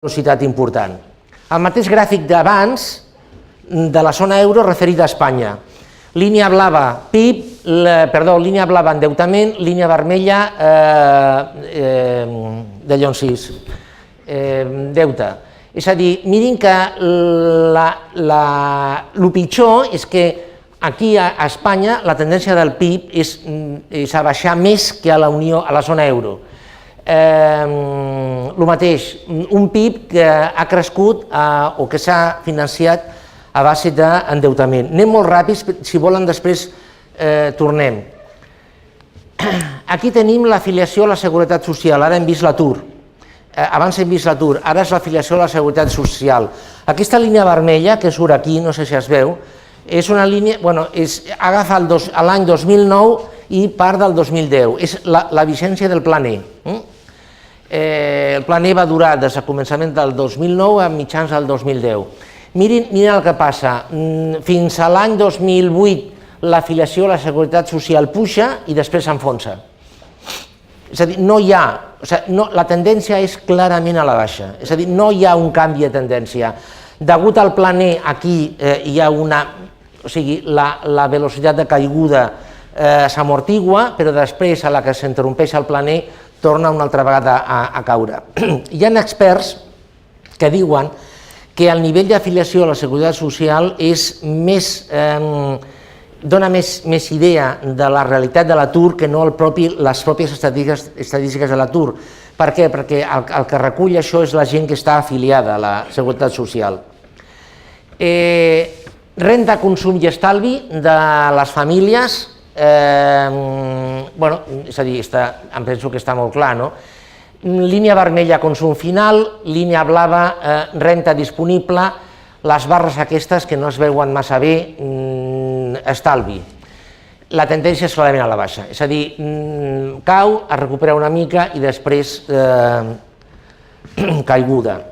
velocitat important. El mateix gràfic d'abans de la zona euro referit a Espanya. Línia blava PIB, línia blava endeutament, línia vermella deute. És a dir, mirin que el pitjor és que aquí a Espanya la tendència del PIB és a baixar més que a la zona euro. El mateix, un PIB que ha crescut o que s'ha financiat a base d'endeutament. Anem molt ràpids, si volen després tornem. Aquí tenim l'afiliació a la Seguretat Social, ara hem vist l'atur. Abans hem vist l'atur, ara és l'afiliació a la Seguretat Social. Aquesta línia vermella, que surt aquí, no sé si es veu, és una línia, agafa l'any 2009 i part del 2010, és la vigència del Plan E. El Plan E va durar des del començament del 2009 a mitjans del 2010. Mirin el que passa, fins a l'any 2008 l'afiliació a la Seguretat Social puja i després s'enfonsa. És a dir, no hi ha, la tendència és clarament a la baixa, és a dir, no hi ha un canvi de tendència. Degut al Plan E, aquí hi ha una, o sigui, la velocitat de caiguda s'amortigua, però després, a la que s'interrompeix el Plan E, torna una altra vegada a caure. Hi ha experts que diuen que el nivell d'afiliació a la Seguretat Social dona més idea de la realitat de l'atur que no les pròpies estadístiques de l'atur. Per què? Perquè el que recull això és la gent que està afiliada a la Seguretat Social. Renda, consum i estalvi de les famílies, és a dir, em penso que està molt clar, no? Línia vermella, consum final, línia blava, renta disponible, les barres aquestes que no es veuen massa bé, estalvi. La tendència és clarament a la baixa, és a dir, cau, es recupera una mica i després caiguda.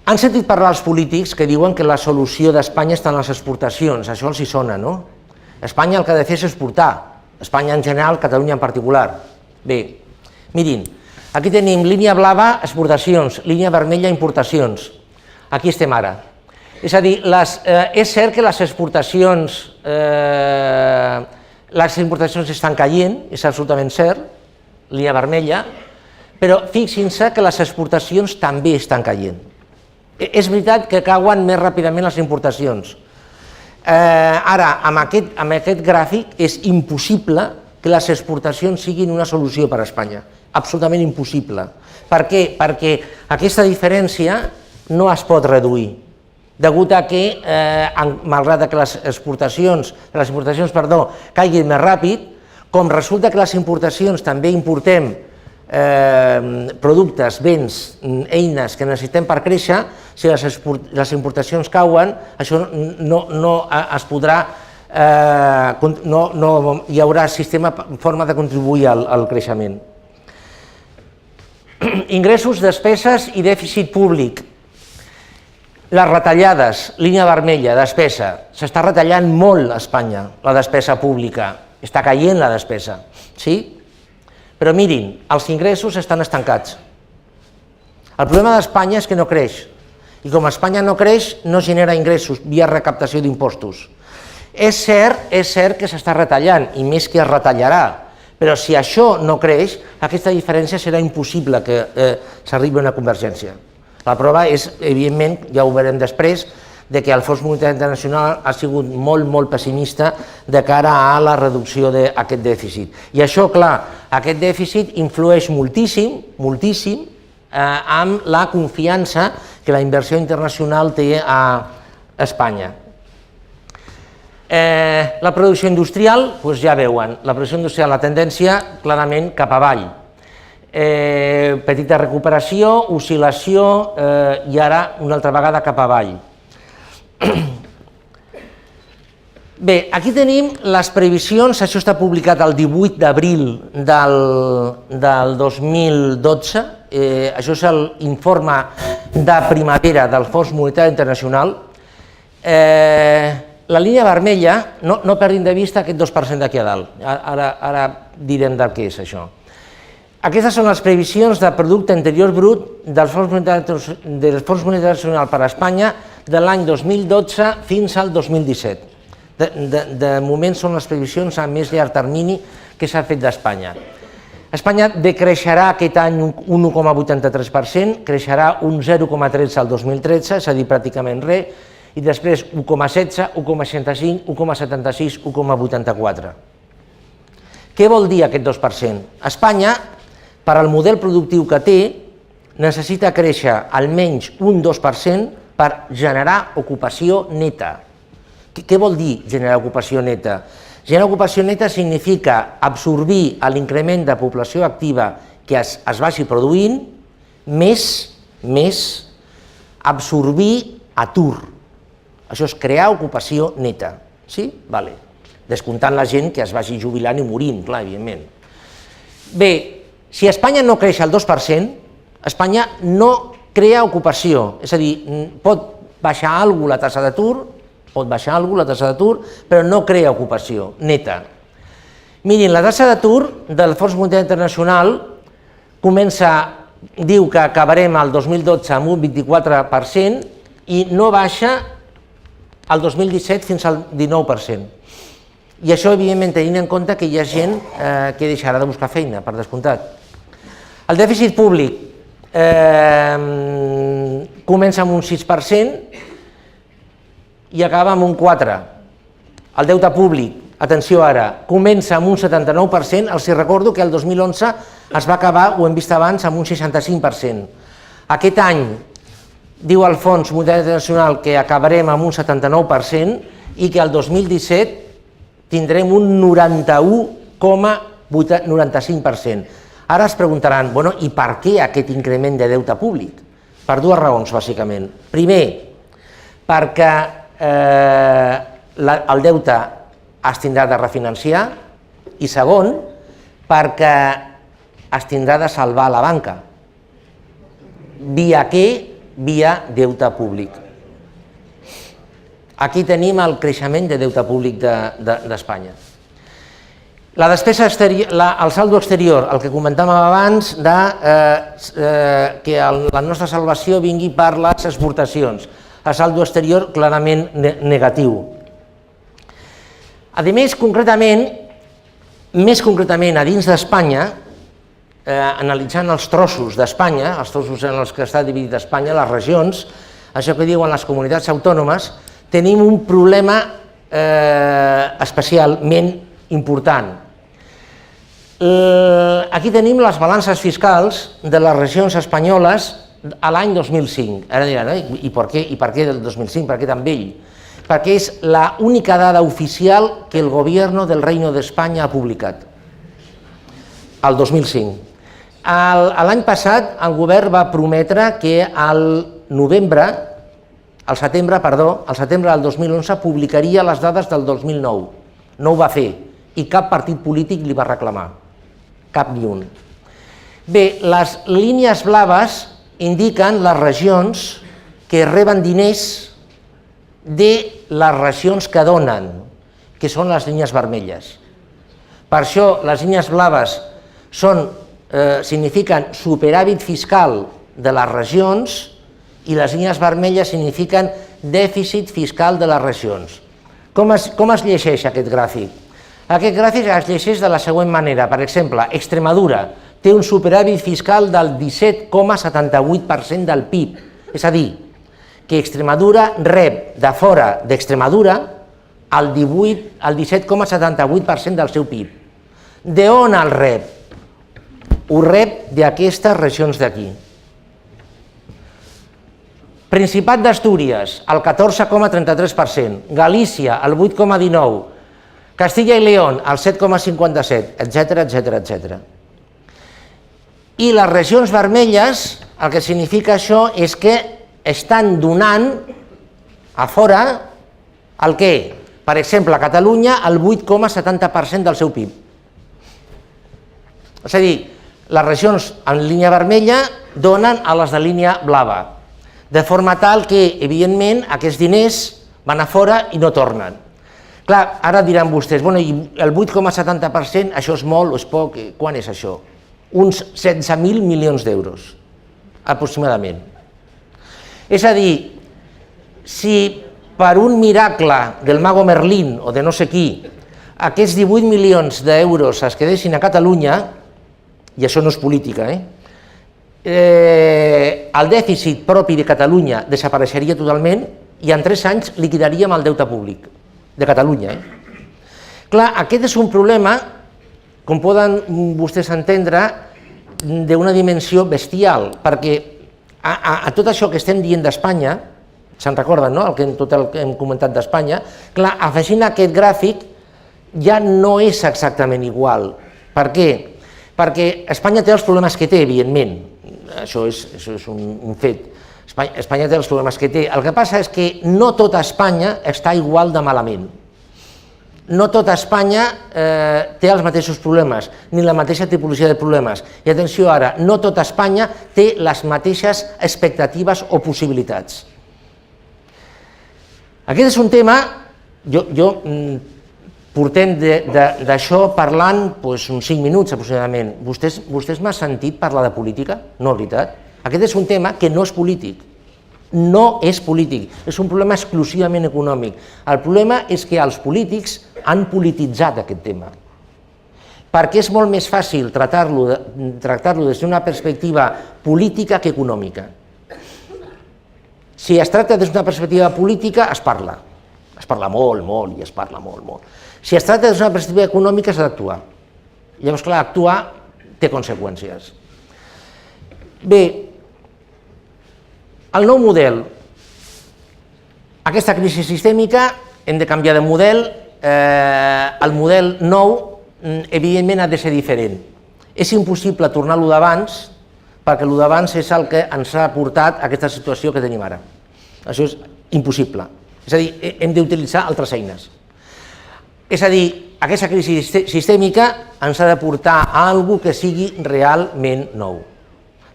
Han sentit parlar els polítics que diuen que la solució d'Espanya està en les exportacions, això els hi sona, no? Espanya el que ha de fer és exportar, Espanya en general, Catalunya en particular. Bé, mirin, aquí tenim línia blava, exportacions, línia vermella, importacions. Aquí estem ara. És a dir, és cert que les importacions estan caient, és absolutament cert, línia vermella, però fixin-se que les exportacions també estan caient. És veritat que cauen més ràpidament les importacions. Ara, amb aquest gràfic és impossible que les exportacions siguin una solució per a Espanya. Absolutament impossible. Per què? Perquè aquesta diferència no es pot reduir, degut a que, malgrat que les exportacions caiguin més ràpid, com resulta que les importacions també importem productes, béns, eines que necessitem per créixer, si les importacions cauen, això no es podrà, no hi haurà forma de contribuir al creixement. Ingressos, despeses i dèficit públic. Les retallades, línia vermella, despesa. S'està retallant molt a Espanya la despesa pública, està caient la despesa, sí? Però mirin, els ingressos estan estancats. El problema d'Espanya és que no creix, i com Espanya no creix, no genera ingressos via recaptació d'impostos. És cert que s'està retallant, i més que es retallarà, però si això no creix, aquesta diferència serà impossible que s'arribi a una convergència. La prova és, evidentment, ja ho veurem després, que el Fons Monetari Internacional ha sigut molt pessimista de cara a la reducció d'aquest dèficit. I això, clar, aquest dèficit influeix moltíssim amb la confiança que la inversió internacional té a Espanya. La producció industrial, ja veuen, la producció industrial, la tendència clarament cap avall. Petita recuperació, oscil·lació i ara una altra vegada cap avall. Bé, aquí tenim les previsions, això està publicat el 18 d'abril del 2012, això és l'informe de primavera del Fons Monetari Internacional. La línia vermella, no perdin de vista aquest 2% d'aquí a dalt, ara direm del què és això. Aquestes són les previsions de producte interior brut del Fons Monetari Internacional per a Espanya de l'any 2012 fins al 2017. De moment són les previsions a més llarg termini que s'ha fet d'Espanya. Espanya decreixerà aquest any un 1,83%, creixerà un 0,13 al 2013, és a dir, pràcticament res, i després 1,16, 1,65, 1,76, 1,84. Què vol dir aquest 2%? Espanya, per al model productiu que té, necessita créixer almenys un 2% per generar ocupació neta. Què vol dir generar ocupació neta? Generar ocupació neta significa absorbir l'increment de població activa que es vagi produint, més absorbir atur. Això és crear ocupació neta. Sí? Vale. Descomptant la gent que es vagi jubilant i morint, clar, evidentment. Bé, si Espanya no creix al 2%, Espanya no crea ocupació, és a dir, pot baixar alguna cosa la taxa d'atur, però no crea ocupació neta. Mirin, la taxa d'atur del Fons Monetari Internacional diu que acabarem el 2012 amb un 24% i no baixa el 2017 fins al 19%. I això, evidentment, tenint en compte que hi ha gent que deixarà de buscar feina, per descomptat. El dèficit públic comença amb un 6% i acaba amb un 4%. El deute públic, atenció ara, comença amb un 79%, els recordo que el 2011 es va acabar, ho hem vist abans, amb un 65%. Aquest any, diu el Fons Monetari Internacional que acabarem amb un 79% i que el 2017 tindrem un 91,95%. Ara es preguntaran, bueno, i per què aquest increment de deute públic? Per dues raons, bàsicament. Primer, perquè el deute es tindrà de refinanciar i segon, perquè es tindrà de salvar la banca. Via què? Via deute públic. Aquí tenim el creixement de deute públic d'Espanya. La despesa exterior, el saldo exterior, el que comentàvem abans, que la nostra salvació vingui per les exportacions. El saldo exterior clarament negatiu. A més concretament a dins d'Espanya, analitzant els trossos d'Espanya, els trossos en els que està dividit Espanya, les regions, això que diuen les comunitats autònomes, tenim un problema especialment important. Aquí tenim les balances fiscals de les regions espanyoles a l'any 2005. Ara diran, i per què del 2005, per què tan vell? Perquè és l'única dada oficial que el Gobierno del Reino de España ha publicat, el 2005. L'any passat el govern va prometre que al setembre del 2011 publicaria les dades del 2009. No ho va fer i cap partit polític li va reclamar, cap ni un. Bé, les línies blaves indiquen les regions que reben diners de les regions que donen, que són les línies vermelles. Per això les línies blaves signifiquen superàvit fiscal de les regions i les línies vermelles signifiquen dèficit fiscal de les regions. Com es llegeix aquest gràfic? Aquest gràfic es llegeix de la següent manera. Per exemple, Extremadura té un superàvit fiscal del 17,78% del PIB. És a dir, que Extremadura rep de fora d'Extremadura el 17,78% del seu PIB. D'on el rep? Ho rep d'aquestes regions d'aquí. Principat d'Astúries, el 14,33%, Galícia, el 8,19%, Castilla i León, el 7,57%, etc. I les regions vermelles, el que significa això és que estan donant a fora el què? Per exemple, a Catalunya, el 8,70% del seu PIB. És a dir, les regions en línia vermella donen a les de línia blava, de forma tal que, evidentment, aquests diners van a fora i no tornen. Clar, ara diran vostès, bueno, i el 8,70%, això és molt o és poc? Quan és això? uns 16.000 milions d'euros, aproximadament. És a dir, si per un miracle del mago Merlín o de no sé qui, aquests 18 milions d'euros es quedessin a Catalunya, i això no és política, el dèficit propi de Catalunya desapareixeria totalment i en 3 anys liquidaríem el deute públic de Catalunya. Clar, aquest és un problema, com poden vostès entendre, d'una dimensió bestial, perquè a tot això que estem dient d'Espanya, se'n recorden, no?, tot el que hem comentat d'Espanya, clar, afegint aquest gràfic ja no és exactament igual. Per què? Perquè Espanya té els problemes que té, evidentment, això és un fet. Espanya té els problemes que té. El que passa és que no tota Espanya està igual de malament. No tota Espanya té els mateixos problemes, ni la mateixa tipologia de problemes. I atenció ara, no tota Espanya té les mateixes expectatives o possibilitats. Aquest és un tema, portem d'això parlant uns 5 minuts aproximadament. Vostès m'han sentit parlar de política? No, veritat. Aquest és un tema que no és polític. No és polític, és un problema exclusivament econòmic. El problema és que els polítics han polititzat aquest tema, perquè és molt més fàcil tractar-lo des d'una perspectiva política que econòmica. Si es tracta des d'una perspectiva política, es parla molt i es parla molt. Si es tracta des d'una perspectiva econòmica, s'ha d'actuar. Llavors, clar, actuar té conseqüències. Bé, el nou model, aquesta crisi sistèmica, hem de canviar de model, el model nou, evidentment, ha de ser diferent. És impossible tornar a lo d'abans, perquè lo d'abans és el que ens ha portat a aquesta situació que tenim ara. Això és impossible. És a dir, hem d'utilitzar altres eines. És a dir, aquesta crisi sistèmica ens ha de portar a alguna cosa que sigui realment nou.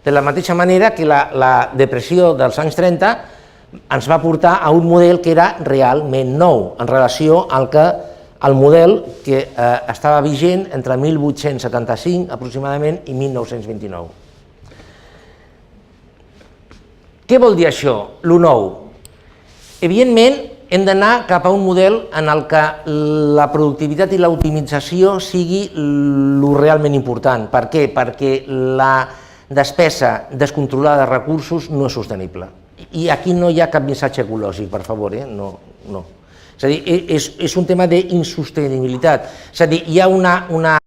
De la mateixa manera que la depressió dels anys 30 ens va portar a un model que era realment nou en relació al model que estava vigent entre 1875 aproximadament i 1929. Què vol dir això, lo nou? Evidentment, hem d'anar cap a un model en el que la productivitat i l'optimització sigui lo realment important. Per què? Perquè la despesa descontrolada de recursos no és sostenible. I aquí no hi ha cap missatge ecològic, per favor, no. És a dir, és un tema d'insostenibilitat. És a dir, hi ha una